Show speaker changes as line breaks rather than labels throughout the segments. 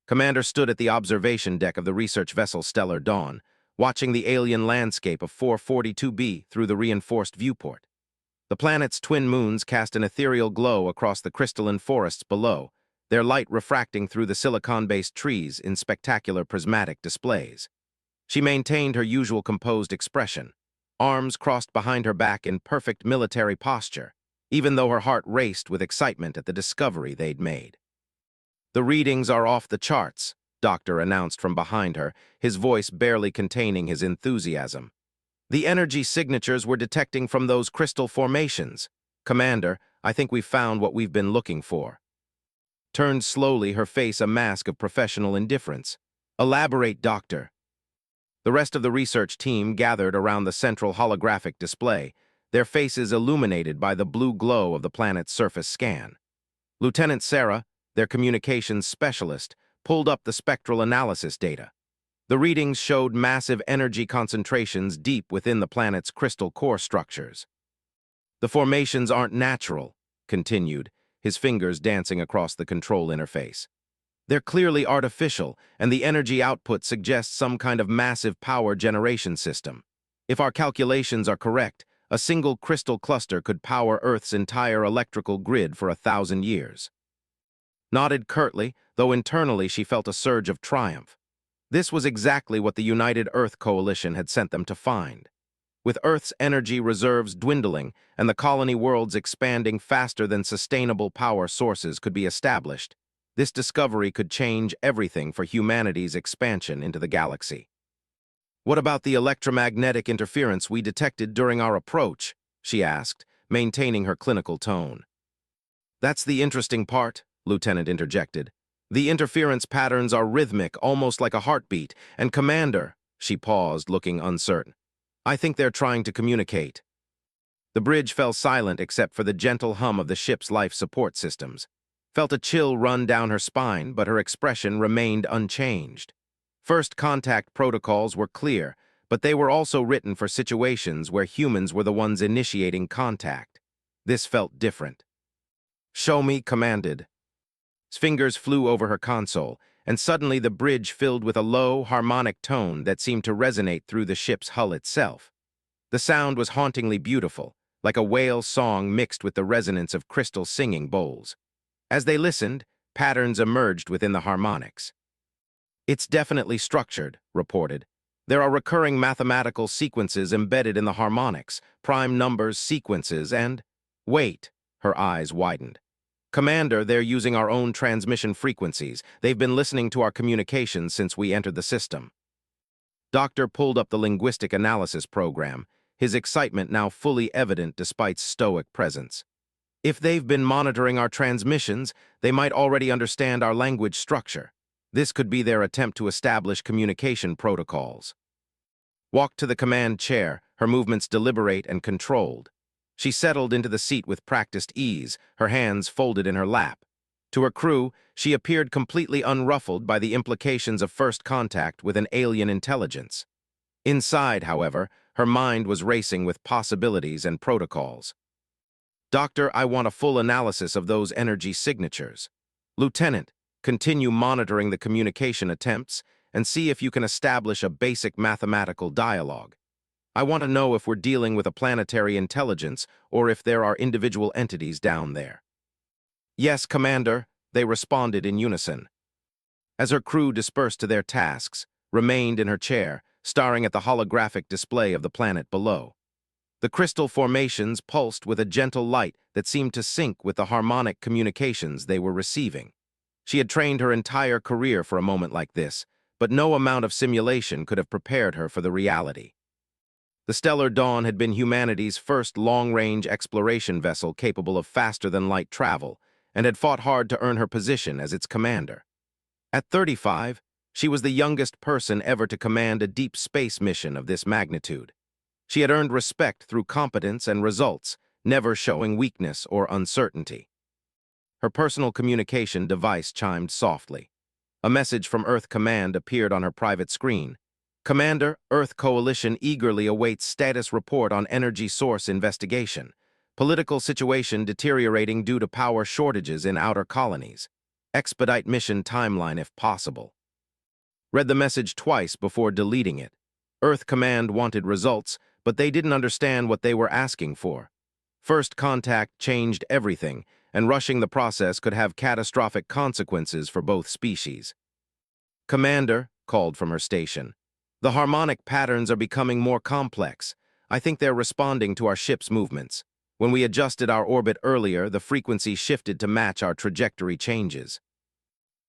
Commander stood at the observation deck of the research vessel Stellar Dawn, watching the alien landscape of 442b through the reinforced viewport. The planet's twin moons cast an ethereal glow across the crystalline forests below, their light refracting through the silicon-based trees in spectacular prismatic displays. She maintained her usual composed expression, arms crossed behind her back in perfect military posture, even though her heart raced with excitement at the discovery they'd made. "The readings are off the charts," Doctor announced from behind her, his voice barely containing his enthusiasm. "The energy signatures we're detecting from those crystal formations. Commander, I think we've found what we've been looking for." Turned slowly, her face a mask of professional indifference. "Elaborate, Doctor." The rest of the research team gathered around the central holographic display, their faces illuminated by the blue glow of the planet's surface scan. Lieutenant Sarah, their communications specialist, pulled up the spectral analysis data. The readings showed massive energy concentrations deep within the planet's crystal core structures. "The formations aren't natural," continued, his fingers dancing across the control interface. "They're clearly artificial, and the energy output suggests some kind of massive power generation system. If our calculations are correct, a single crystal cluster could power Earth's entire electrical grid for 1,000 years. Nodded curtly, though internally she felt a surge of triumph. This was exactly what the United Earth Coalition had sent them to find. With Earth's energy reserves dwindling and the colony worlds expanding faster than sustainable power sources could be established, this discovery could change everything for humanity's expansion into the galaxy. "What about the electromagnetic interference we detected during our approach?" she asked, maintaining her clinical tone. "That's the interesting part," Lieutenant interjected. "The interference patterns are rhythmic, almost like a heartbeat, and Commander," she paused, looking uncertain, "I think they're trying to communicate." The bridge fell silent except for the gentle hum of the ship's life support systems. Felt a chill run down her spine, but her expression remained unchanged. First contact protocols were clear, but they were also written for situations where humans were the ones initiating contact. This felt different. "Show me," commanded. His fingers flew over her console, and suddenly the bridge filled with a low, harmonic tone that seemed to resonate through the ship's hull itself. The sound was hauntingly beautiful, like a whale song mixed with the resonance of crystal singing bowls. As they listened, patterns emerged within the harmonics. "It's definitely structured," reported. "There are recurring mathematical sequences embedded in the harmonics, prime numbers, sequences, and—" "Wait," her eyes widened. "Commander, they're using our own transmission frequencies. They've been listening to our communications since we entered the system." Doctor pulled up the linguistic analysis program, his excitement now fully evident despite stoic presence. "If they've been monitoring our transmissions, they might already understand our language structure. This could be their attempt to establish communication protocols." Walked to the command chair, her movements deliberate and controlled. She settled into the seat with practiced ease, her hands folded in her lap. To her crew, she appeared completely unruffled by the implications of first contact with an alien intelligence. Inside, however, her mind was racing with possibilities and protocols. "Doctor, I want a full analysis of those energy signatures. Lieutenant, continue monitoring the communication attempts and see if you can establish a basic mathematical dialogue. I want to know if we're dealing with a planetary intelligence or if there are individual entities down there." "Yes, Commander," they responded in unison. As her crew dispersed to their tasks, remained in her chair, staring at the holographic display of the planet below. The crystal formations pulsed with a gentle light that seemed to sync with the harmonic communications they were receiving. She had trained her entire career for a moment like this, but no amount of simulation could have prepared her for the reality. The Stellar Dawn had been humanity's first long-range exploration vessel capable of faster-than-light travel, and had fought hard to earn her position as its commander. At 35, she was the youngest person ever to command a deep space mission of this magnitude. She had earned respect through competence and results, never showing weakness or uncertainty. Her personal communication device chimed softly. A message from Earth Command appeared on her private screen. "Commander, Earth Coalition eagerly awaits status report on energy source investigation. Political situation deteriorating due to power shortages in outer colonies. Expedite mission timeline if possible. Read the message twice before deleting it. Earth Command wanted results, but they didn't understand what they were asking for. First contact changed everything, and rushing the process could have catastrophic consequences for both species. Commander, called from her station. The harmonic patterns are becoming more complex. I think they're responding to our ship's movements. When we adjusted our orbit earlier, the frequency shifted to match our trajectory changes.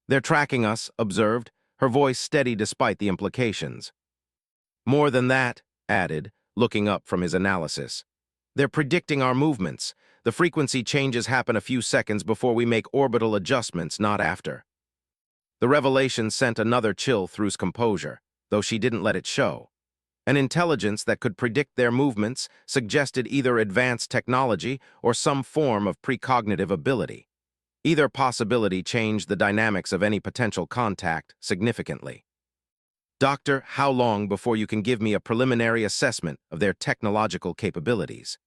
They're tracking us, observed, her voice steady despite the implications. More than that, added, looking up from his analysis. They're predicting our movements. The frequency changes happen a few seconds before we make orbital adjustments, not after. The revelation sent another chill through his composure, though she didn't let it show. An intelligence that could predict their movements suggested either advanced technology or some form of precognitive ability. Either possibility changed the dynamics of any potential contact significantly. Doctor, how long before you can give me a preliminary assessment of their technological capabilities?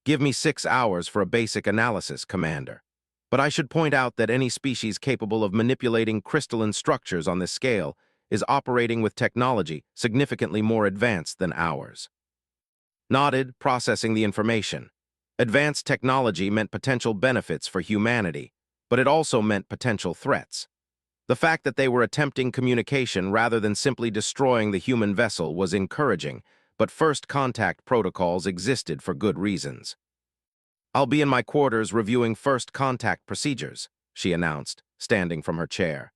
Give me 6 hours for a basic analysis, Commander. But I should point out that any species capable of manipulating crystalline structures on this scale is operating with technology significantly more advanced than ours. Nodded, processing the information. Advanced technology meant potential benefits for humanity, but it also meant potential threats. The fact that they were attempting communication rather than simply destroying the human vessel was encouraging, but first contact protocols existed for good reasons. I'll be in my quarters reviewing first contact procedures, she announced, standing from her chair.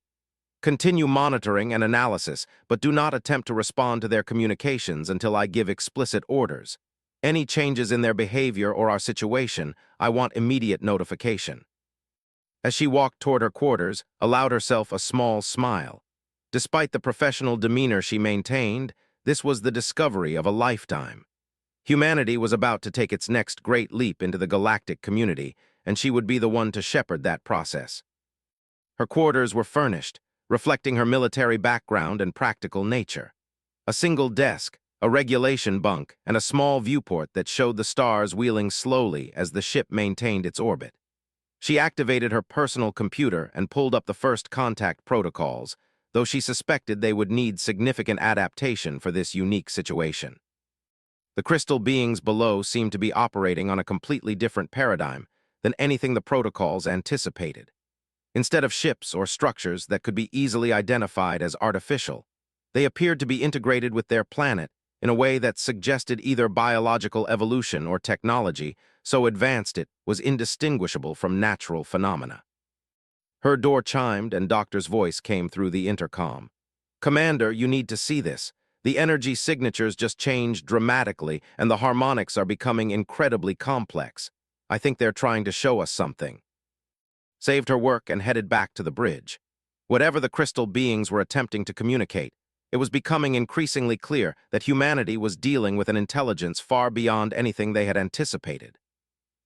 Continue monitoring and analysis, but do not attempt to respond to their communications until I give explicit orders. Any changes in their behavior or our situation, I want immediate notification. As she walked toward her quarters, allowed herself a small smile. Despite the professional demeanor she maintained, this was the discovery of a lifetime. Humanity was about to take its next great leap into the galactic community, and she would be the one to shepherd that process. Her quarters were furnished, reflecting her military background and practical nature. A single desk, a regulation bunk, and a small viewport that showed the stars wheeling slowly as the ship maintained its orbit. She activated her personal computer and pulled up the first contact protocols, though she suspected they would need significant adaptation for this unique situation. The crystal beings below seemed to be operating on a completely different paradigm than anything the protocols anticipated. Instead of ships or structures that could be easily identified as artificial, they appeared to be integrated with their planet in a way that suggested either biological evolution or technology so advanced it was indistinguishable from natural phenomena. Her door chimed and Doctor's voice came through the intercom. Commander, you need to see this. The energy signatures just changed dramatically and the harmonics are becoming incredibly complex. I think they're trying to show us something. Saved her work and headed back to the bridge. Whatever the crystal beings were attempting to communicate, it was becoming increasingly clear that humanity was dealing with an intelligence far beyond anything they had anticipated.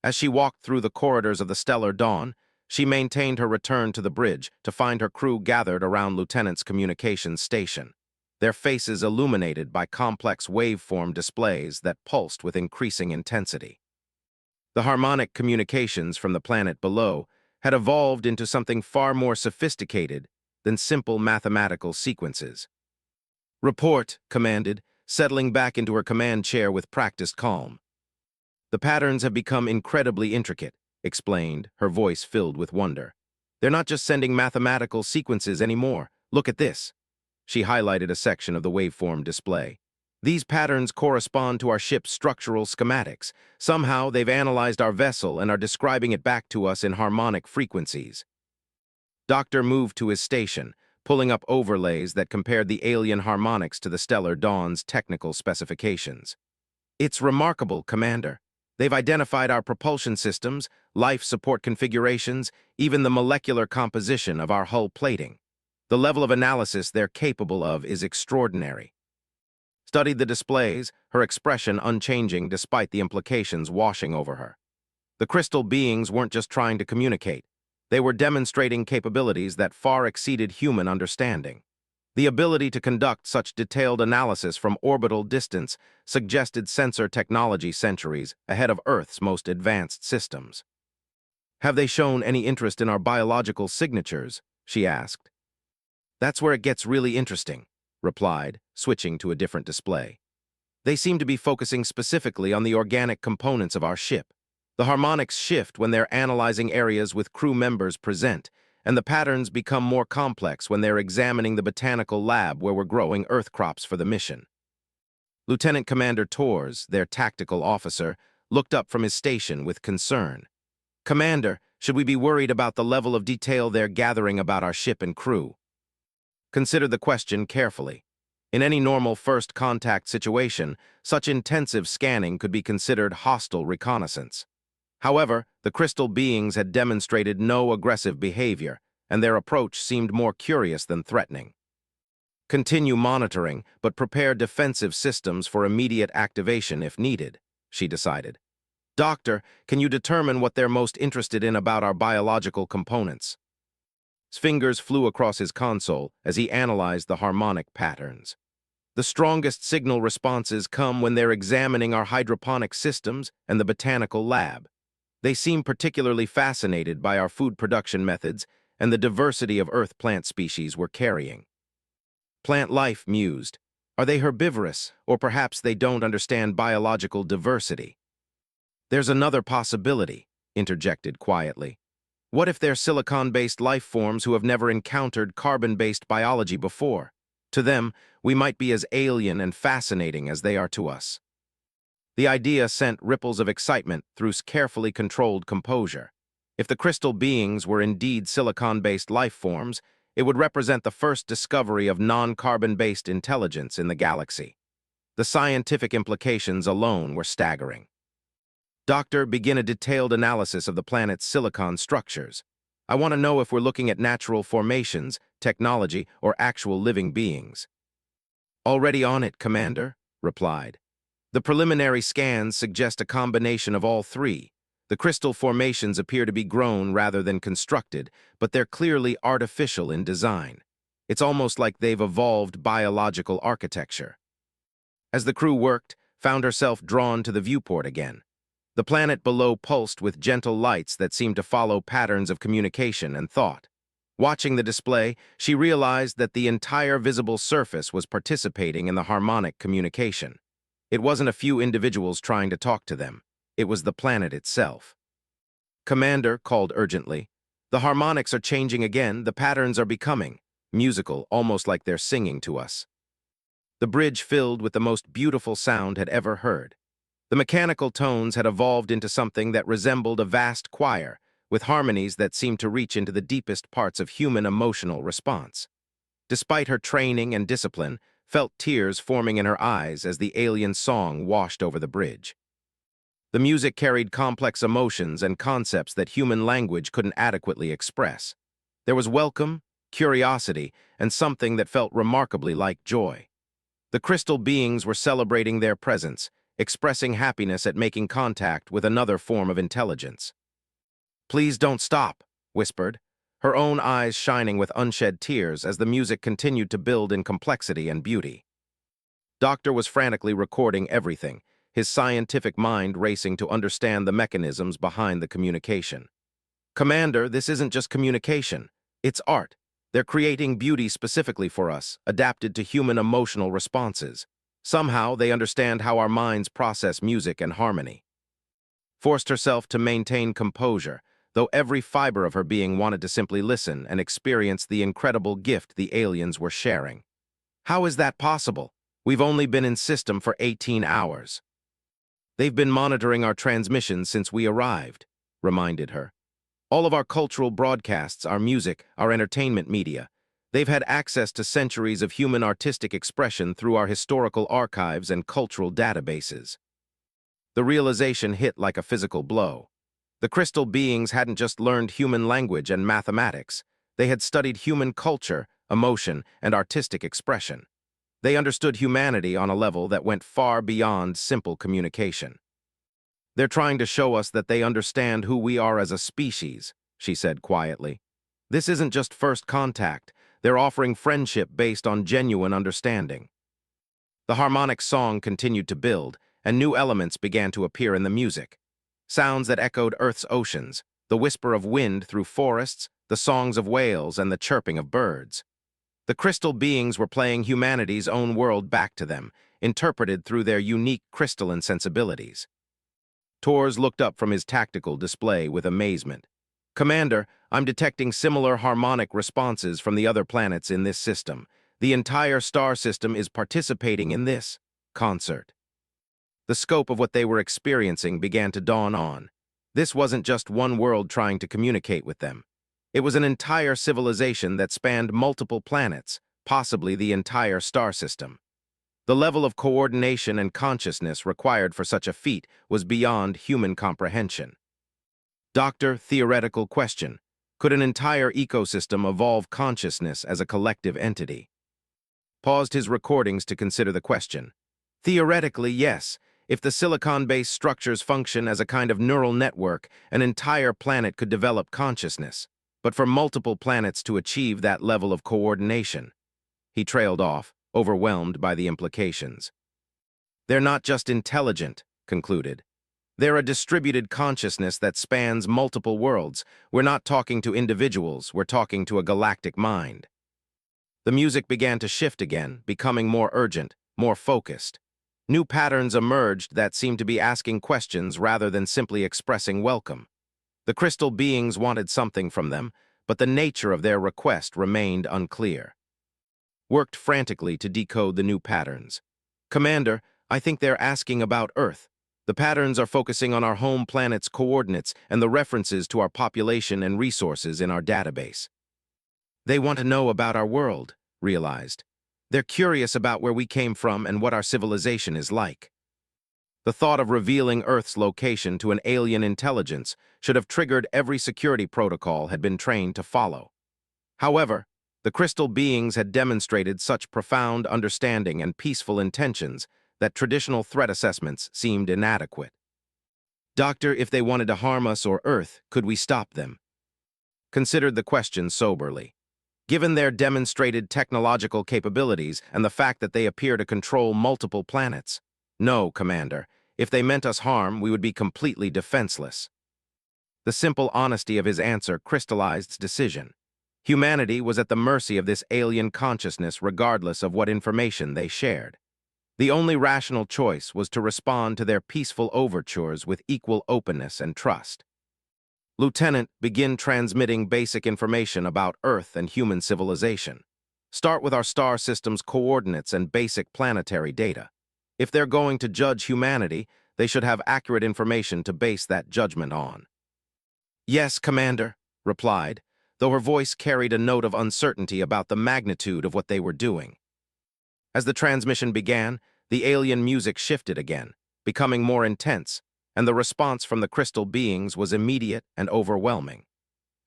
As she walked through the corridors of the stellar dawn, she maintained her return to the bridge to find her crew gathered around Lieutenant's communications station, their faces illuminated by complex waveform displays that pulsed with increasing intensity. The harmonic communications from the planet below had evolved into something far more sophisticated than simple mathematical sequences. Report, commanded, settling back into her command chair with practiced calm. The patterns have become incredibly intricate, explained, her voice filled with wonder. They're not just sending mathematical sequences anymore. Look at this. She highlighted a section of the waveform display. These patterns correspond to our ship's structural schematics. Somehow, they've analyzed our vessel and are describing it back to us in harmonic frequencies. Doctor moved to his station, pulling up overlays that compared the alien harmonics to the stellar dawn's technical specifications. It's remarkable, Commander. They've identified our propulsion systems, life support configurations, even the molecular composition of our hull plating. The level of analysis they're capable of is extraordinary. Studied the displays, her expression unchanging despite the implications washing over her. The crystal beings weren't just trying to communicate. They were demonstrating capabilities that far exceeded human understanding. The ability to conduct such detailed analysis from orbital distance suggested sensor technology centuries ahead of Earth's most advanced systems. Have they shown any interest in our biological signatures? She asked. That's where it gets really interesting, replied, switching to a different display. They seem to be focusing specifically on the organic components of our ship. The harmonics shift when they're analyzing areas with crew members present, and the patterns become more complex when they're examining the botanical lab where we're growing earth crops for the mission. Lieutenant Commander Tors, their tactical officer, looked up from his station with concern. Commander, should we be worried about the level of detail they're gathering about our ship and crew? Consider the question carefully. In any normal first contact situation, such intensive scanning could be considered hostile reconnaissance. However, the crystal beings had demonstrated no aggressive behavior, and their approach seemed more curious than threatening. Continue monitoring, but prepare defensive systems for immediate activation if needed, she decided. Doctor, can you determine what they're most interested in about our biological components? His fingers flew across his console as he analyzed the harmonic patterns. The strongest signal responses come when they're examining our hydroponic systems and the botanical lab. They seem particularly fascinated by our food production methods and the diversity of earth plant species we're carrying. Plant life mused. Are they herbivorous, or perhaps they don't understand biological diversity? There's another possibility, interjected quietly. What if they're silicon-based life forms who have never encountered carbon-based biology before? To them, we might be as alien and fascinating as they are to us. The idea sent ripples of excitement through carefully controlled composure. If the crystal beings were indeed silicon-based life forms, it would represent the first discovery of non-carbon-based intelligence in the galaxy. The scientific implications alone were staggering. Doctor, begin a detailed analysis of the planet's silicon structures. I want to know if we're looking at natural formations, technology, or actual living beings. Already on it, Commander, replied. The preliminary scans suggest a combination of all three. The crystal formations appear to be grown rather than constructed, but they're clearly artificial in design. It's almost like they've evolved biological architecture. As the crew worked, found herself drawn to the viewport again. The planet below pulsed with gentle lights that seemed to follow patterns of communication and thought. Watching the display, she realized that the entire visible surface was participating in the harmonic communication. It wasn't a few individuals trying to talk to them. It was the planet itself. Commander called urgently. The harmonics are changing again, the patterns are becoming musical, almost like they're singing to us. The bridge filled with the most beautiful sound had ever heard. The mechanical tones had evolved into something that resembled a vast choir, with harmonies that seemed to reach into the deepest parts of human emotional response. Despite her training and discipline, felt tears forming in her eyes as the alien song washed over the bridge. The music carried complex emotions and concepts that human language couldn't adequately express. There was welcome, curiosity, and something that felt remarkably like joy. The crystal beings were celebrating their presence, expressing happiness at making contact with another form of intelligence. Please don't stop, whispered, her own eyes shining with unshed tears as the music continued to build in complexity and beauty. Doctor was frantically recording everything, his scientific mind racing to understand the mechanisms behind the communication. Commander, this isn't just communication. It's art. They're creating beauty specifically for us, adapted to human emotional responses. Somehow, they understand how our minds process music and harmony. Forced herself to maintain composure, though every fiber of her being wanted to simply listen and experience the incredible gift the aliens were sharing. How is that possible? We've only been in system for 18 hours. They've been monitoring our transmissions since we arrived, reminded her. All of our cultural broadcasts, our music, our entertainment media, they've had access to centuries of human artistic expression through our historical archives and cultural databases. The realization hit like a physical blow. The crystal beings hadn't just learned human language and mathematics. They had studied human culture, emotion, and artistic expression. They understood humanity on a level that went far beyond simple communication. They're trying to show us that they understand who we are as a species, she said quietly. This isn't just first contact. They're offering friendship based on genuine understanding. The harmonic song continued to build, and new elements began to appear in the music. Sounds that echoed Earth's oceans, the whisper of wind through forests, the songs of whales, and the chirping of birds. The crystal beings were playing humanity's own world back to them, interpreted through their unique crystalline sensibilities. Tors looked up from his tactical display with amazement. "Commander, I'm detecting similar harmonic responses from the other planets in this system. The entire star system is participating in this concert." The scope of what they were experiencing began to dawn on. This wasn't just one world trying to communicate with them. It was an entire civilization that spanned multiple planets, possibly the entire star system. The level of coordination and consciousness required for such a feat was beyond human comprehension. Doctor, theoretical question. Could an entire ecosystem evolve consciousness as a collective entity? Paused his recordings to consider the question. Theoretically, yes. If the silicon-based structures function as a kind of neural network, an entire planet could develop consciousness. But for multiple planets to achieve that level of coordination, he trailed off, overwhelmed by the implications. They're not just intelligent, concluded. They're a distributed consciousness that spans multiple worlds. We're not talking to individuals, we're talking to a galactic mind. The music began to shift again, becoming more urgent, more focused. New patterns emerged that seemed to be asking questions rather than simply expressing welcome. The crystal beings wanted something from them, but the nature of their request remained unclear. Worked frantically to decode the new patterns. "Commander, I think they're asking about Earth. The patterns are focusing on our home planet's coordinates and the references to our population and resources in our database. They want to know about our world," realized. "They're curious about where we came from and what our civilization is like." The thought of revealing Earth's location to an alien intelligence should have triggered every security protocol had been trained to follow. However, the crystal beings had demonstrated such profound understanding and peaceful intentions that traditional threat assessments seemed inadequate. "Doctor, if they wanted to harm us or Earth, could we stop them?" Considered the question soberly. Given their demonstrated technological capabilities and the fact that they appear to control multiple planets, no, Commander. If they meant us harm, we would be completely defenseless. The simple honesty of his answer crystallized decision. Humanity was at the mercy of this alien consciousness regardless of what information they shared. The only rational choice was to respond to their peaceful overtures with equal openness and trust. "Lieutenant, begin transmitting basic information about Earth and human civilization. Start with our star system's coordinates and basic planetary data. If they're going to judge humanity, they should have accurate information to base that judgment on." "Yes, Commander," replied, though her voice carried a note of uncertainty about the magnitude of what they were doing. As the transmission began, the alien music shifted again, becoming more intense, and the response from the crystal beings was immediate and overwhelming.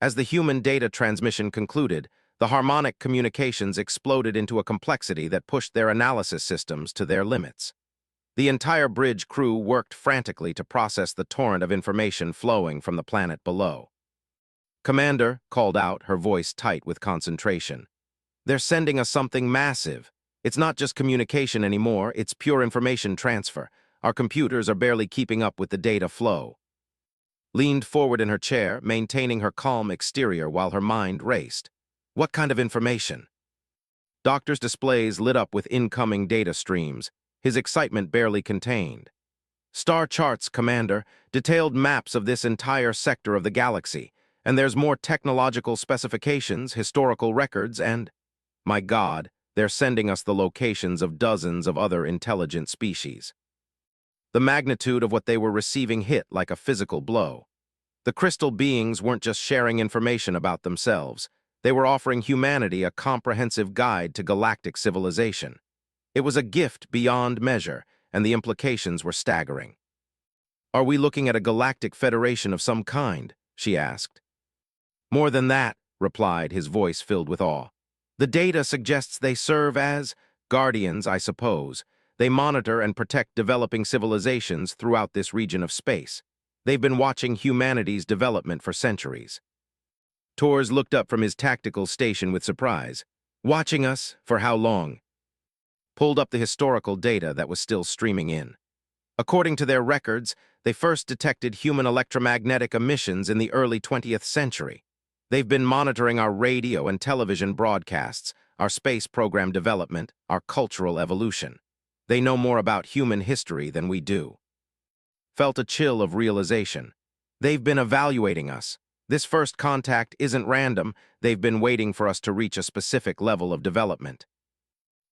As the human data transmission concluded, the harmonic communications exploded into a complexity that pushed their analysis systems to their limits. The entire bridge crew worked frantically to process the torrent of information flowing from the planet below. "Commander," called out, her voice tight with concentration. "They're sending us something massive. It's not just communication anymore, it's pure information transfer. Our computers are barely keeping up with the data flow." Leaned forward in her chair, maintaining her calm exterior while her mind raced. "What kind of information?" Doctor's displays lit up with incoming data streams, his excitement barely contained. "Star charts, Commander, detailed maps of this entire sector of the galaxy, and there's more technological specifications, historical records, and... My God, they're sending us the locations of dozens of other intelligent species." The magnitude of what they were receiving hit like a physical blow. The crystal beings weren't just sharing information about themselves. They were offering humanity a comprehensive guide to galactic civilization. It was a gift beyond measure, and the implications were staggering. "Are we looking at a galactic federation of some kind?" she asked. "More than that," replied, his voice filled with awe. "The data suggests they serve as guardians, I suppose. They monitor and protect developing civilizations throughout this region of space. They've been watching humanity's development for centuries." Tors looked up from his tactical station with surprise. "Watching us? For how long?" Pulled up the historical data that was still streaming in. According to their records, they first detected human electromagnetic emissions in the early 20th century. They've been monitoring our radio and television broadcasts, our space program development, our cultural evolution. They know more about human history than we do. Felt a chill of realization. They've been evaluating us. This first contact isn't random. They've been waiting for us to reach a specific level of development.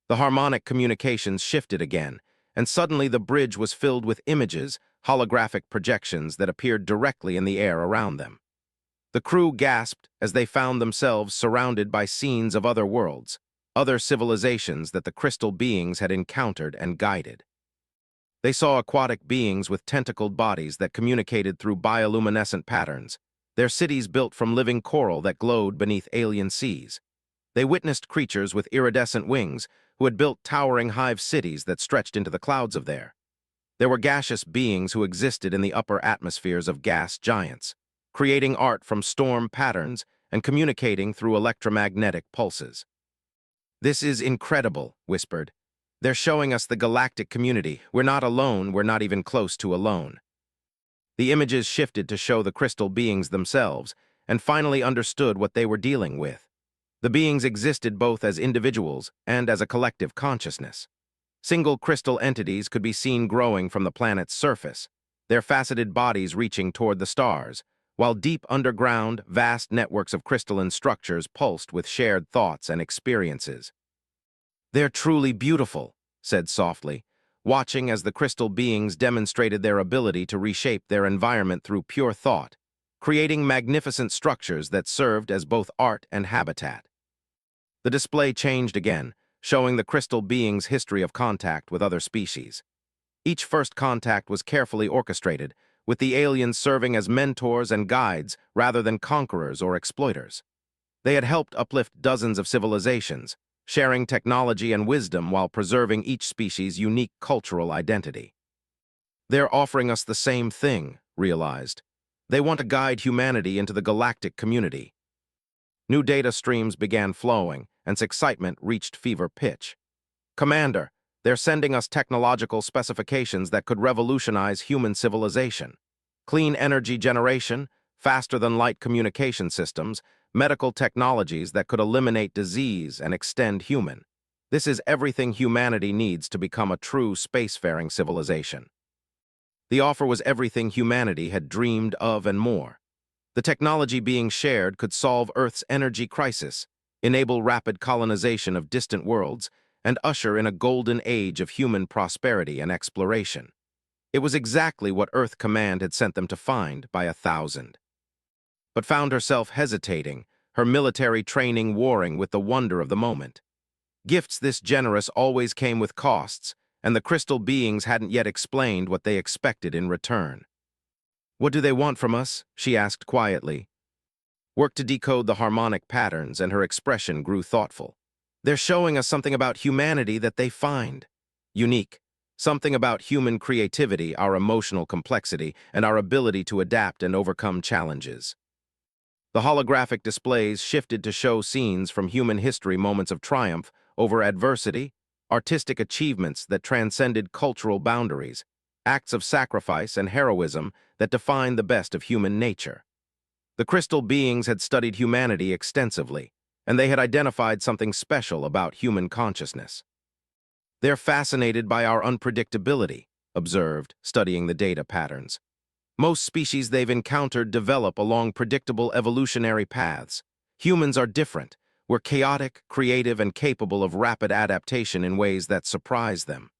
The harmonic communications shifted again, and suddenly the bridge was filled with images, holographic projections that appeared directly in the air around them. The crew gasped as they found themselves surrounded by scenes of other worlds, other civilizations that the crystal beings had encountered and guided. They saw aquatic beings with tentacled bodies that communicated through bioluminescent patterns, their cities built from living coral that glowed beneath alien seas. They witnessed creatures with iridescent wings who had built towering hive cities that stretched into the clouds of there. There were gaseous beings who existed in the upper atmospheres of gas giants, creating art from storm patterns and communicating through electromagnetic pulses. "This is incredible," whispered. "They're showing us the galactic community. We're not alone, we're not even close to alone." The images shifted to show the crystal beings themselves, and finally understood what they were dealing with. The beings existed both as individuals and as a collective consciousness. Single crystal entities could be seen growing from the planet's surface, their faceted bodies reaching toward the stars, while deep underground, vast networks of crystalline structures pulsed with shared thoughts and experiences. "They're truly beautiful," said softly, watching as the crystal beings demonstrated their ability to reshape their environment through pure thought, creating magnificent structures that served as both art and habitat. The display changed again, showing the crystal beings' history of contact with other species. Each first contact was carefully orchestrated, with the aliens serving as mentors and guides rather than conquerors or exploiters. They had helped uplift dozens of civilizations, sharing technology and wisdom while preserving each species' unique cultural identity. "They're offering us the same thing," realized. "They want to guide humanity into the galactic community." New data streams began flowing, and excitement reached fever pitch. "Commander, they're sending us technological specifications that could revolutionize human civilization. Clean energy generation, faster-than-light communication systems, medical technologies that could eliminate disease and extend human. This is everything humanity needs to become a true spacefaring civilization." The offer was everything humanity had dreamed of and more. The technology being shared could solve Earth's energy crisis, enable rapid colonization of distant worlds, and usher in a golden age of human prosperity and exploration. It was exactly what Earth Command had sent them to find by 1,000. But found herself hesitating, her military training warring with the wonder of the moment. Gifts this generous always came with costs, and the crystal beings hadn't yet explained what they expected in return. "What do they want from us?" she asked quietly. Worked to decode the harmonic patterns, and her expression grew thoughtful. "They're showing us something about humanity that they find unique. Something about human creativity, our emotional complexity, and our ability to adapt and overcome challenges." The holographic displays shifted to show scenes from human history, moments of triumph over adversity, artistic achievements that transcended cultural boundaries, acts of sacrifice and heroism that define the best of human nature. The crystal beings had studied humanity extensively, and they had identified something special about human consciousness. "They're fascinated by our unpredictability," observed, studying the data patterns. "Most species they've encountered develop along predictable evolutionary paths. Humans are different. We're chaotic, creative, and capable of rapid adaptation in ways that surprise them."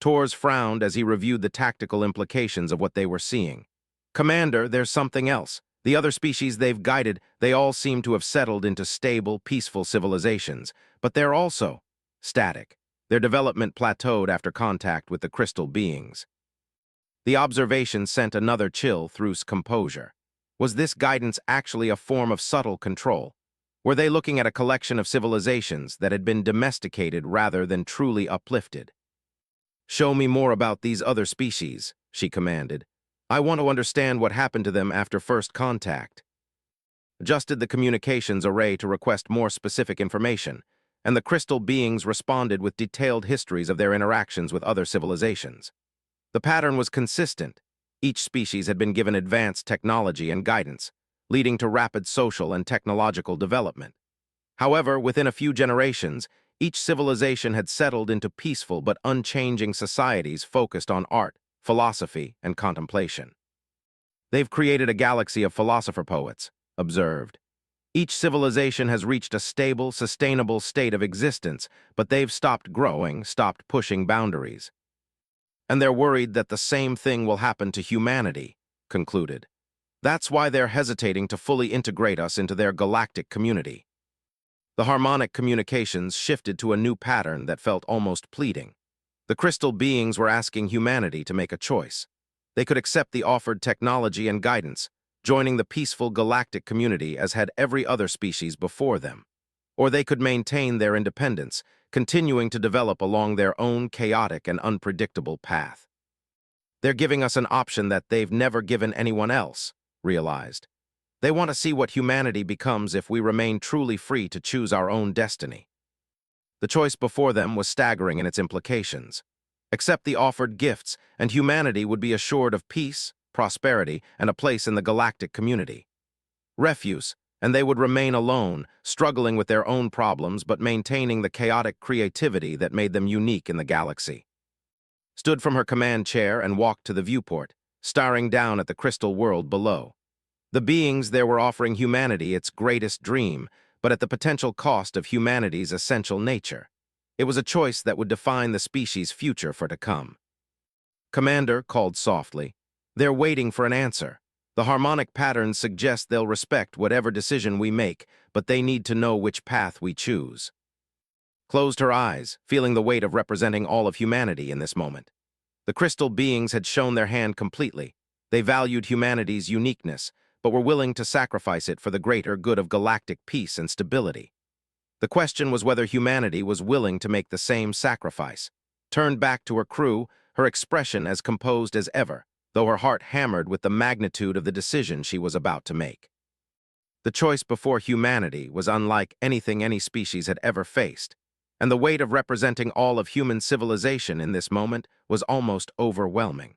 Torres frowned as he reviewed the tactical implications of what they were seeing. "Commander, there's something else. The other species they've guided, they all seem to have settled into stable, peaceful civilizations, but they're also static. Their development plateaued after contact with the crystal beings." The observation sent another chill through composure. Was this guidance actually a form of subtle control? Were they looking at a collection of civilizations that had been domesticated rather than truly uplifted? "Show me more about these other species," she commanded. "I want to understand what happened to them after first contact." Adjusted the communications array to request more specific information, and the crystal beings responded with detailed histories of their interactions with other civilizations. The pattern was consistent. Each species had been given advanced technology and guidance, leading to rapid social and technological development. However, within a few generations, each civilization had settled into peaceful but unchanging societies focused on art, philosophy, and contemplation. They've created a galaxy of philosopher poets, observed. Each civilization has reached a stable, sustainable state of existence, but they've stopped growing, stopped pushing boundaries. And they're worried that the same thing will happen to humanity, concluded. That's why they're hesitating to fully integrate us into their galactic community. The harmonic communications shifted to a new pattern that felt almost pleading. The crystal beings were asking humanity to make a choice. They could accept the offered technology and guidance, joining the peaceful galactic community as had every other species before them. Or they could maintain their independence, continuing to develop along their own chaotic and unpredictable path. They're giving us an option that they've never given anyone else, realized. They want to see what humanity becomes if we remain truly free to choose our own destiny. The choice before them was staggering in its implications. Accept the offered gifts, and humanity would be assured of peace, prosperity, and a place in the galactic community. Refuse, and they would remain alone, struggling with their own problems but maintaining the chaotic creativity that made them unique in the galaxy. Stood from her command chair and walked to the viewport, staring down at the crystal world below. The beings there were offering humanity its greatest dream, but at the potential cost of humanity's essential nature. It was a choice that would define the species' future for to come. Commander called softly. They're waiting for an answer. The harmonic patterns suggest they'll respect whatever decision we make, but they need to know which path we choose. Closed her eyes, feeling the weight of representing all of humanity in this moment. The crystal beings had shown their hand completely. They valued humanity's uniqueness, but were willing to sacrifice it for the greater good of galactic peace and stability. The question was whether humanity was willing to make the same sacrifice. Turned back to her crew, her expression as composed as ever, though her heart hammered with the magnitude of the decision she was about to make. The choice before humanity was unlike anything any species had ever faced, and the weight of representing all of human civilization in this moment was almost overwhelming.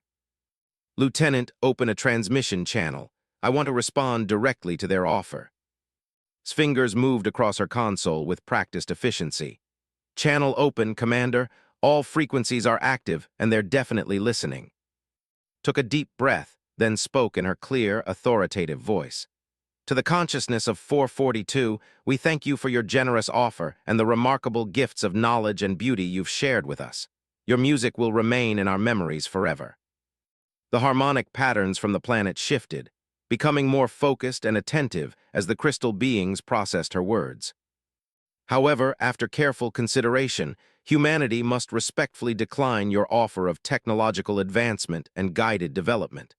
Lieutenant, open a transmission channel. I want to respond directly to their offer. His fingers moved across her console with practiced efficiency. Channel open, Commander. All frequencies are active, and they're definitely listening. Took a deep breath, then spoke in her clear, authoritative voice. To the consciousness of 442, we thank you for your generous offer and the remarkable gifts of knowledge and beauty you've shared with us. Your music will remain in our memories forever. The harmonic patterns from the planet shifted, becoming more focused and attentive as the crystal beings processed her words. However, after careful consideration, humanity must respectfully decline your offer of technological advancement and guided development.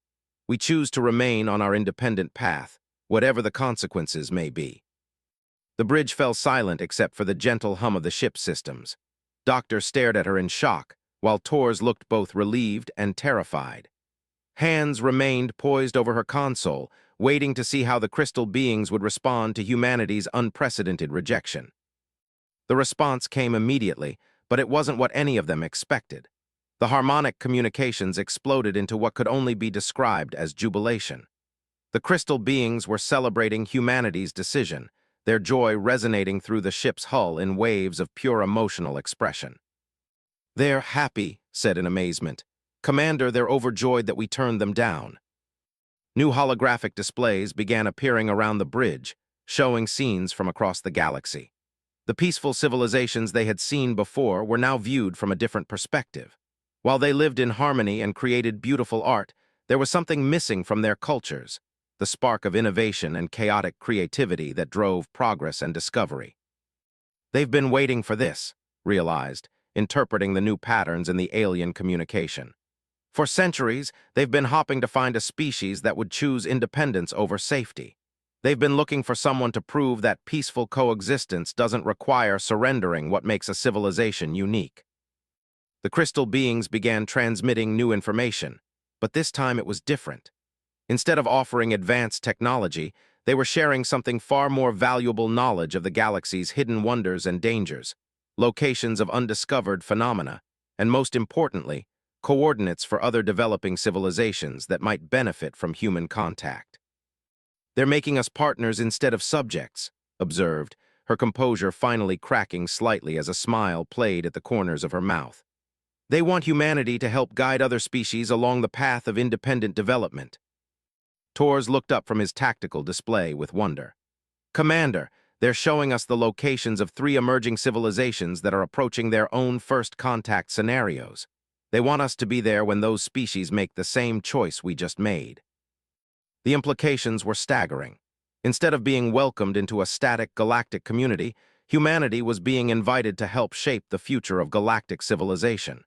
We choose to remain on our independent path, whatever the consequences may be. The bridge fell silent except for the gentle hum of the ship's systems. Doctor stared at her in shock, while Tors looked both relieved and terrified. Hands remained poised over her console, waiting to see how the crystal beings would respond to humanity's unprecedented rejection. The response came immediately, but it wasn't what any of them expected. The harmonic communications exploded into what could only be described as jubilation. The crystal beings were celebrating humanity's decision, their joy resonating through the ship's hull in waves of pure emotional expression. "They're happy," said in amazement. "Commander, they're overjoyed that we turned them down." New holographic displays began appearing around the bridge, showing scenes from across the galaxy. The peaceful civilizations they had seen before were now viewed from a different perspective. While they lived in harmony and created beautiful art, there was something missing from their cultures, the spark of innovation and chaotic creativity that drove progress and discovery. They've been waiting for this, realized, interpreting the new patterns in the alien communication. For centuries, they've been hopping to find a species that would choose independence over safety. They've been looking for someone to prove that peaceful coexistence doesn't require surrendering what makes a civilization unique. The crystal beings began transmitting new information, but this time it was different. Instead of offering advanced technology, they were sharing something far more valuable: knowledge of the galaxy's hidden wonders and dangers, locations of undiscovered phenomena, and most importantly, coordinates for other developing civilizations that might benefit from human contact. They're making us partners instead of subjects, observed, her composure finally cracking slightly as a smile played at the corners of her mouth. They want humanity to help guide other species along the path of independent development. Tors looked up from his tactical display with wonder. Commander, they're showing us the locations of 3 emerging civilizations that are approaching their own first contact scenarios. They want us to be there when those species make the same choice we just made. The implications were staggering. Instead of being welcomed into a static galactic community, humanity was being invited to help shape the future of galactic civilization.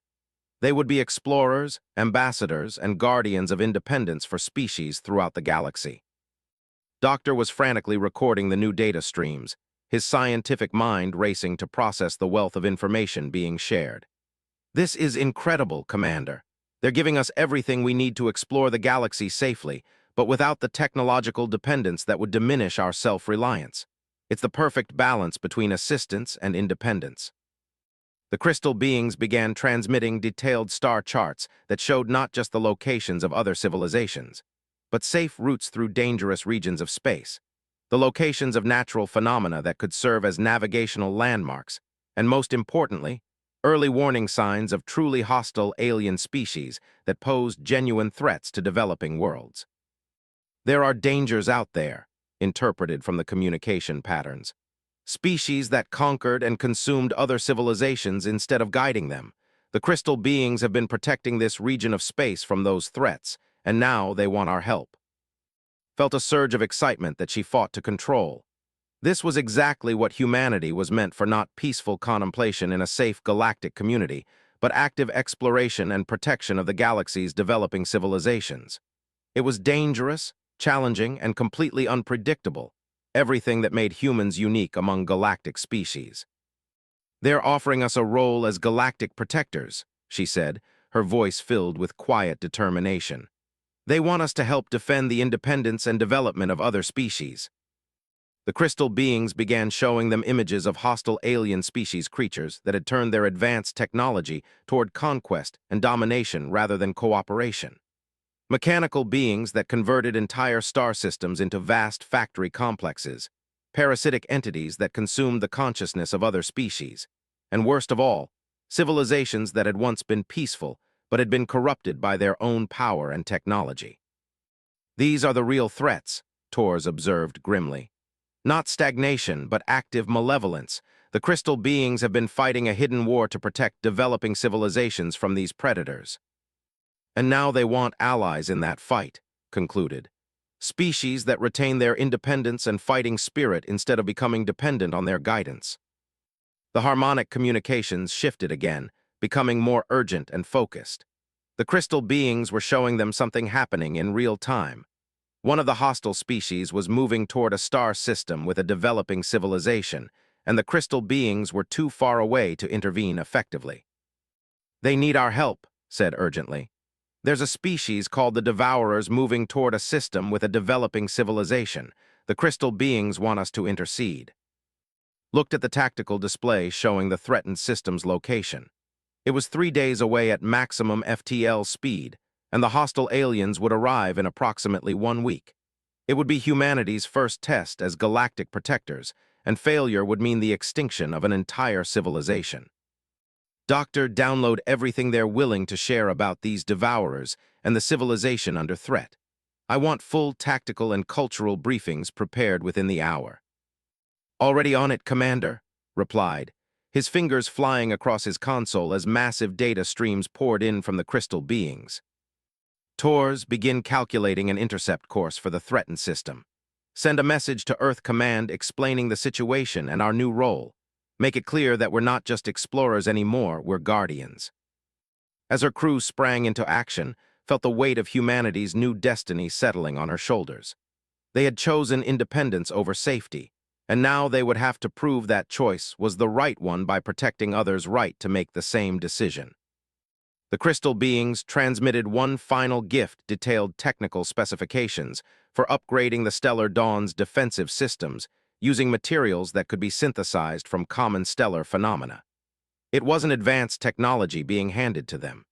They would be explorers, ambassadors, and guardians of independence for species throughout the galaxy. Doctor was frantically recording the new data streams, his scientific mind racing to process the wealth of information being shared. This is incredible, Commander. They're giving us everything we need to explore the galaxy safely, but without the technological dependence that would diminish our self-reliance. It's the perfect balance between assistance and independence. The crystal beings began transmitting detailed star charts that showed not just the locations of other civilizations, but safe routes through dangerous regions of space, the locations of natural phenomena that could serve as navigational landmarks, and most importantly, early warning signs of truly hostile alien species that posed genuine threats to developing worlds. There are dangers out there, interpreted from the communication patterns. Species that conquered and consumed other civilizations instead of guiding them. The crystal beings have been protecting this region of space from those threats, and now they want our help. Felt a surge of excitement that she fought to control. This was exactly what humanity was meant for, not peaceful contemplation in a safe galactic community, but active exploration and protection of the galaxy's developing civilizations. It was dangerous, challenging, and completely unpredictable, everything that made humans unique among galactic species. They're offering us a role as galactic protectors, she said, her voice filled with quiet determination. They want us to help defend the independence and development of other species. The crystal beings began showing them images of hostile alien species creatures that had turned their advanced technology toward conquest and domination rather than cooperation. Mechanical beings that converted entire star systems into vast factory complexes, parasitic entities that consumed the consciousness of other species, and worst of all, civilizations that had once been peaceful but had been corrupted by their own power and technology. These are the real threats, Tors observed grimly. Not stagnation, but active malevolence. The crystal beings have been fighting a hidden war to protect developing civilizations from these predators. And now they want allies in that fight, concluded. Species that retain their independence and fighting spirit instead of becoming dependent on their guidance. The harmonic communications shifted again, becoming more urgent and focused. The crystal beings were showing them something happening in real time. One of the hostile species was moving toward a star system with a developing civilization, and the crystal beings were too far away to intervene effectively. They need our help, said urgently. There's a species called the Devourers moving toward a system with a developing civilization. The crystal beings want us to intercede. Looked at the tactical display showing the threatened system's location. It was 3 days away at maximum FTL speed, and the hostile aliens would arrive in approximately 1 week. It would be humanity's first test as galactic protectors, and failure would mean the extinction of an entire civilization. Doctor, download everything they're willing to share about these Devourers and the civilization under threat. I want full tactical and cultural briefings prepared within the hour. Already on it, Commander, replied, his fingers flying across his console as massive data streams poured in from the crystal beings. Tors, begin calculating an intercept course for the threatened system. Send a message to Earth Command explaining the situation and our new role. Make it clear that we're not just explorers anymore, we're guardians. As her crew sprang into action, felt the weight of humanity's new destiny settling on her shoulders. They had chosen independence over safety, and now they would have to prove that choice was the right one by protecting others' right to make the same decision. The crystal beings transmitted one final gift, detailed technical specifications for upgrading the Stellar Dawn's defensive systems, using materials that could be synthesized from common stellar phenomena. It wasn't advanced technology being handed to them.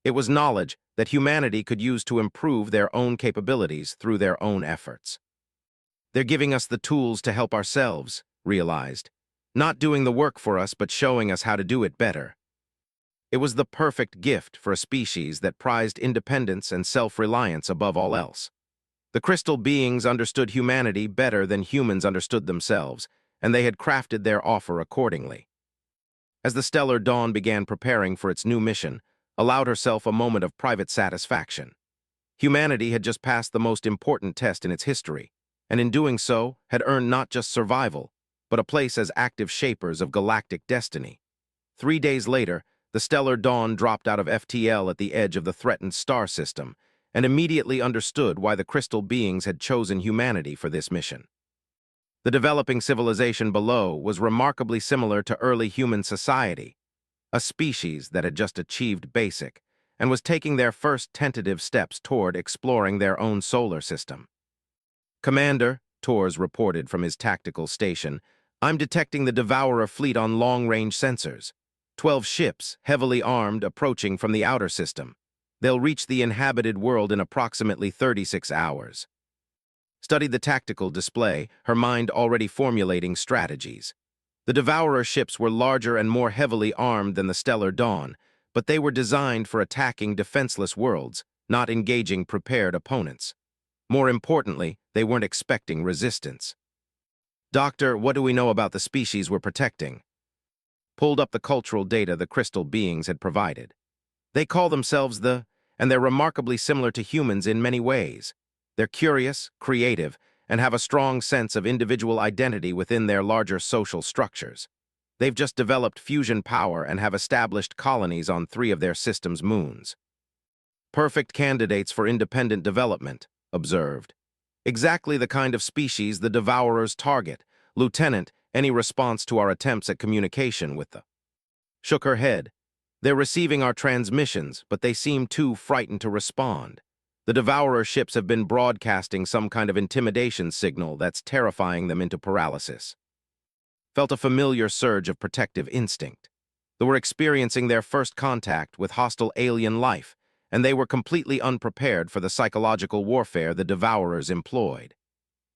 It was knowledge that humanity could use to improve their own capabilities through their own efforts. They're giving us the tools to help ourselves, realized. Not doing the work for us, but showing us how to do it better. It was the perfect gift for a species that prized independence and self-reliance above all else. The crystal beings understood humanity better than humans understood themselves, and they had crafted their offer accordingly. As the stellar dawn began preparing for its new mission, allowed herself a moment of private satisfaction. Humanity had just passed the most important test in its history, and in doing so, had earned not just survival, but a place as active shapers of galactic destiny. 3 days later, the stellar dawn dropped out of FTL at the edge of the threatened star system, and immediately understood why the crystal beings had chosen humanity for this mission. The developing civilization below was remarkably similar to early human society, a species that had just achieved basic, and was taking their first tentative steps toward exploring their own solar system. "Commander," Torres reported from his tactical station, "I'm detecting the Devourer fleet on long-range sensors. 12 ships, heavily armed, approaching from the outer system. They'll reach the inhabited world in approximately 36 hours. Studied the tactical display, her mind already formulating strategies. The Devourer ships were larger and more heavily armed than the Stellar Dawn, but they were designed for attacking defenseless worlds, not engaging prepared opponents. More importantly, they weren't expecting resistance. "Doctor, what do we know about the species we're protecting?" Pulled up the cultural data the crystal beings had provided. They call themselves and they're remarkably similar to humans in many ways. They're curious, creative, and have a strong sense of individual identity within their larger social structures. They've just developed fusion power and have established colonies on 3 of their system's moons. "Perfect candidates for independent development," observed. "Exactly the kind of species the Devourers target. Lieutenant, any response to our attempts at communication with them?" Shook her head. "They're receiving our transmissions, but they seem too frightened to respond. The Devourer ships have been broadcasting some kind of intimidation signal that's terrifying them into paralysis." Felt a familiar surge of protective instinct. They were experiencing their first contact with hostile alien life, and they were completely unprepared for the psychological warfare the Devourers employed.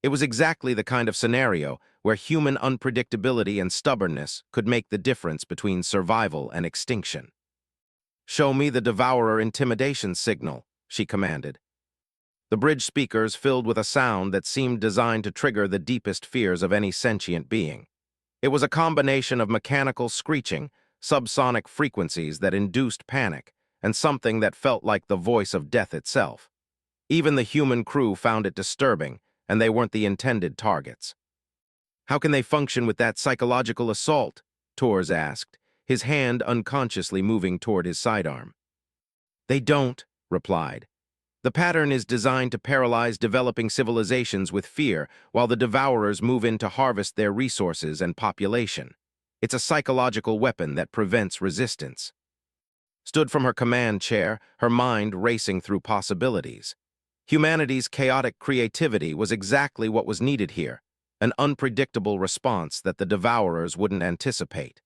It was exactly the kind of scenario where human unpredictability and stubbornness could make the difference between survival and extinction. "Show me the Devourer intimidation signal," she commanded. The bridge speakers filled with a sound that seemed designed to trigger the deepest fears of any sentient being. It was a combination of mechanical screeching, subsonic frequencies that induced panic, and something that felt like the voice of death itself. Even the human crew found it disturbing, and they weren't the intended targets. "How can they function with that psychological assault?" Torres asked, his hand unconsciously moving toward his sidearm. "They don't," replied. "The pattern is designed to paralyze developing civilizations with fear, while the Devourers move in to harvest their resources and population. It's a psychological weapon that prevents resistance." Stood from her command chair, her mind racing through possibilities. Humanity's chaotic creativity was exactly what was needed here, an unpredictable response that the Devourers wouldn't anticipate.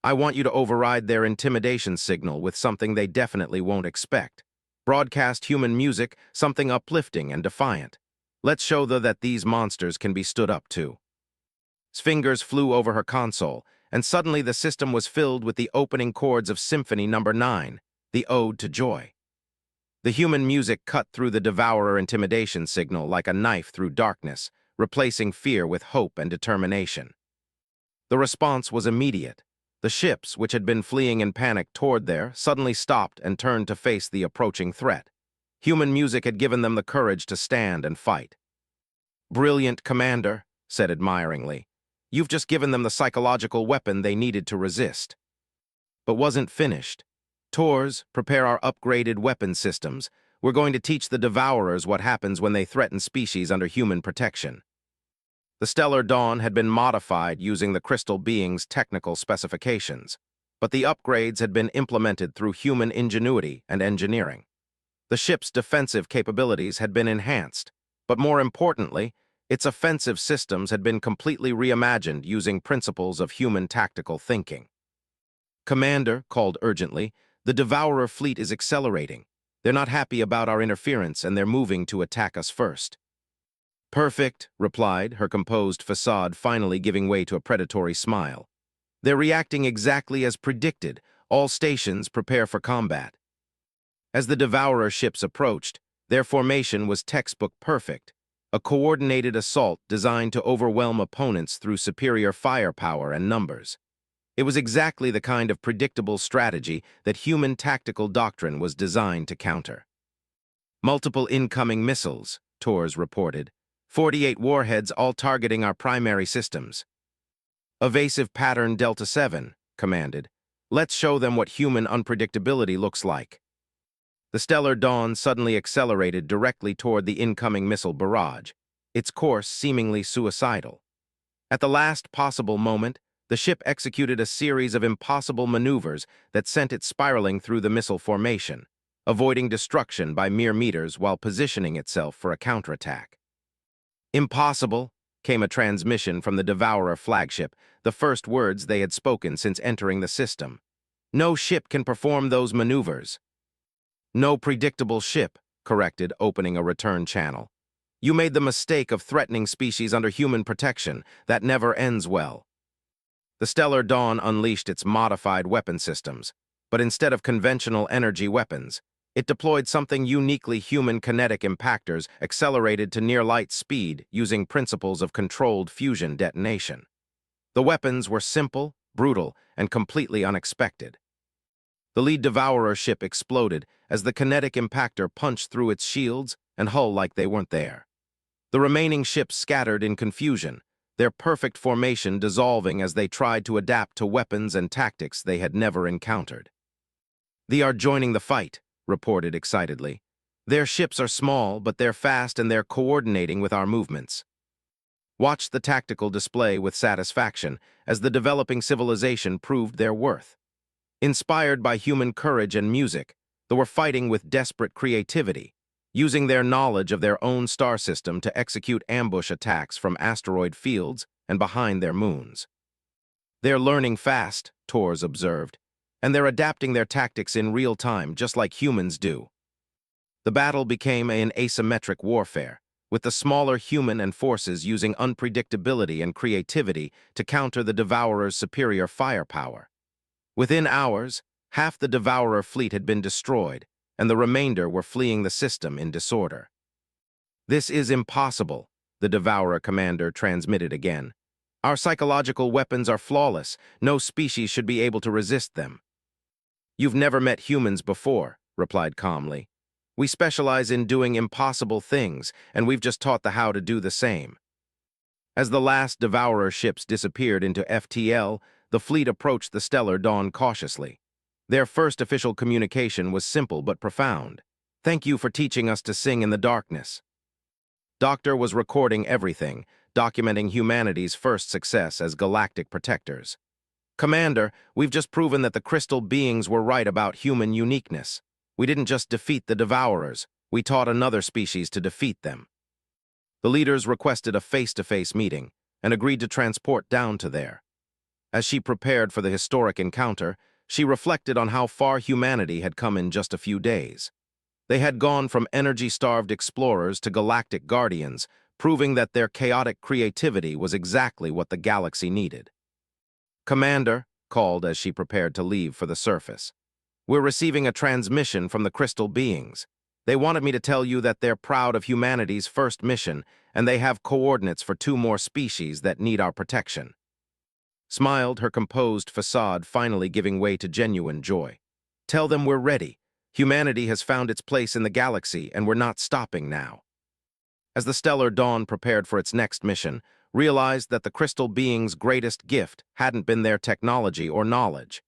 "I want you to override their intimidation signal with something they definitely won't expect. Broadcast human music, something uplifting and defiant. Let's show them that these monsters can be stood up to." His fingers flew over her console, and suddenly the system was filled with the opening chords of Symphony No. 9, the Ode to Joy. The human music cut through the Devourer intimidation signal like a knife through darkness, replacing fear with hope and determination. The response was immediate. The ships, which had been fleeing in panic toward there, suddenly stopped and turned to face the approaching threat. Human music had given them the courage to stand and fight. "Brilliant, Commander," said admiringly. "You've just given them the psychological weapon they needed to resist." But wasn't finished. "Torres, prepare our upgraded weapon systems. We're going to teach the Devourers what happens when they threaten species under human protection." The Stellar Dawn had been modified using the crystal being's technical specifications, but the upgrades had been implemented through human ingenuity and engineering. The ship's defensive capabilities had been enhanced, but more importantly, its offensive systems had been completely reimagined using principles of human tactical thinking. "Commander," called urgently, The Devourer fleet is accelerating. They're not happy about our interference and they're moving to attack us first. Perfect, replied, her composed facade finally giving way to a predatory smile. They're reacting exactly as predicted. All stations prepare for combat. As the Devourer ships approached, their formation was textbook perfect, a coordinated assault designed to overwhelm opponents through superior firepower and numbers. It was exactly the kind of predictable strategy that human tactical doctrine was designed to counter. Multiple incoming missiles, Tors reported. 48 warheads all targeting our primary systems. Evasive pattern Delta 7, commanded. Let's show them what human unpredictability looks like. The Stellar Dawn suddenly accelerated directly toward the incoming missile barrage, its course seemingly suicidal. At the last possible moment, the ship executed a series of impossible maneuvers that sent it spiraling through the missile formation, avoiding destruction by mere meters while positioning itself for a counterattack. Impossible, came a transmission from the Devourer flagship, the first words they had spoken since entering the system. No ship can perform those maneuvers. No predictable ship, corrected, opening a return channel. You made the mistake of threatening species under human protection. That never ends well. The Stellar Dawn unleashed its modified weapon systems, but instead of conventional energy weapons, it deployed something uniquely human kinetic impactors accelerated to near-light speed using principles of controlled fusion detonation. The weapons were simple, brutal, and completely unexpected. The lead Devourer ship exploded as the kinetic impactor punched through its shields and hull like they weren't there. The remaining ships scattered in confusion, their perfect formation dissolving as they tried to adapt to weapons and tactics they had never encountered. "They are joining the fight," reported excitedly. "Their ships are small, but they're fast and they're coordinating with our movements." Watched the tactical display with satisfaction as the developing civilization proved their worth. Inspired by human courage and music, they were fighting with desperate creativity, using their knowledge of their own star system to execute ambush attacks from asteroid fields and behind their moons. "They're learning fast," Tors observed, "and they're adapting their tactics in real time, just like humans do." The battle became an asymmetric warfare, with the smaller human and forces using unpredictability and creativity to counter the Devourer's superior firepower. Within hours, half the Devourer fleet had been destroyed, and the remainder were fleeing the system in disorder. "This is impossible," the Devourer commander transmitted again. "Our psychological weapons are flawless. No species should be able to resist them." "You've never met humans before," replied calmly. "We specialize in doing impossible things, and we've just taught the how to do the same." As the last Devourer ships disappeared into FTL, the fleet approached the Stellar Dawn cautiously. Their first official communication was simple but profound. "Thank you for teaching us to sing in the darkness." Doctor was recording everything, documenting humanity's first success as galactic protectors. "Commander, we've just proven that the crystal beings were right about human uniqueness. We didn't just defeat the Devourers, we taught another species to defeat them." The leaders requested a face-to-face meeting and agreed to transport down to there. As she prepared for the historic encounter, she reflected on how far humanity had come in just a few days. They had gone from energy-starved explorers to galactic guardians, proving that their chaotic creativity was exactly what the galaxy needed. "Commander," called as she prepared to leave for the surface, "we're receiving a transmission from the crystal beings. They wanted me to tell you that they're proud of humanity's first mission, and they have coordinates for 2 more species that need our protection." Smiled, her composed facade finally giving way to genuine joy. "Tell them we're ready. Humanity has found its place in the galaxy, and we're not stopping now." As the Stellar Dawn prepared for its next mission, realized that the crystal being's greatest gift hadn't been their technology or knowledge.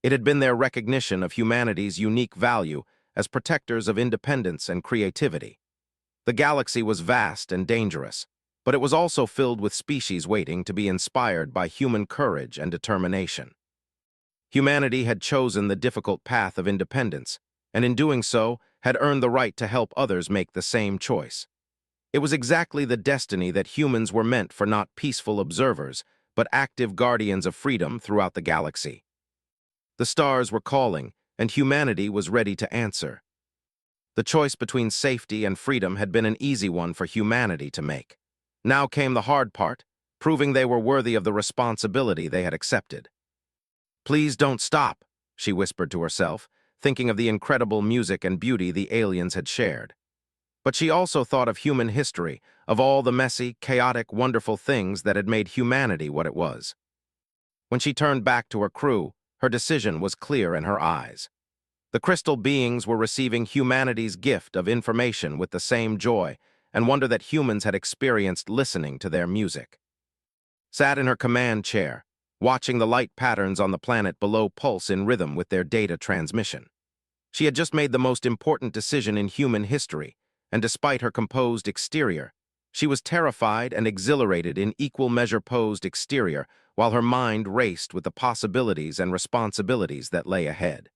It had been their recognition of humanity's unique value as protectors of independence and creativity. The galaxy was vast and dangerous, but it was also filled with species waiting to be inspired by human courage and determination. Humanity had chosen the difficult path of independence, and in doing so, had earned the right to help others make the same choice. It was exactly the destiny that humans were meant for, not peaceful observers, but active guardians of freedom throughout the galaxy. The stars were calling, and humanity was ready to answer. The choice between safety and freedom had been an easy one for humanity to make. Now came the hard part, proving they were worthy of the responsibility they had accepted. "Please don't stop," she whispered to herself, thinking of the incredible music and beauty the aliens had shared. But she also thought of human history, of all the messy, chaotic, wonderful things that had made humanity what it was. When she turned back to her crew, her decision was clear in her eyes. The crystal beings were receiving humanity's gift of information with the same joy and wonder that humans had experienced listening to their music. Sat in her command chair, watching the light patterns on the planet below pulse in rhythm with their data transmission. She had just made the most important decision in human history, and despite her composed exterior, she was terrified and exhilarated in equal measure posed exterior while her mind raced with the possibilities and responsibilities that lay ahead.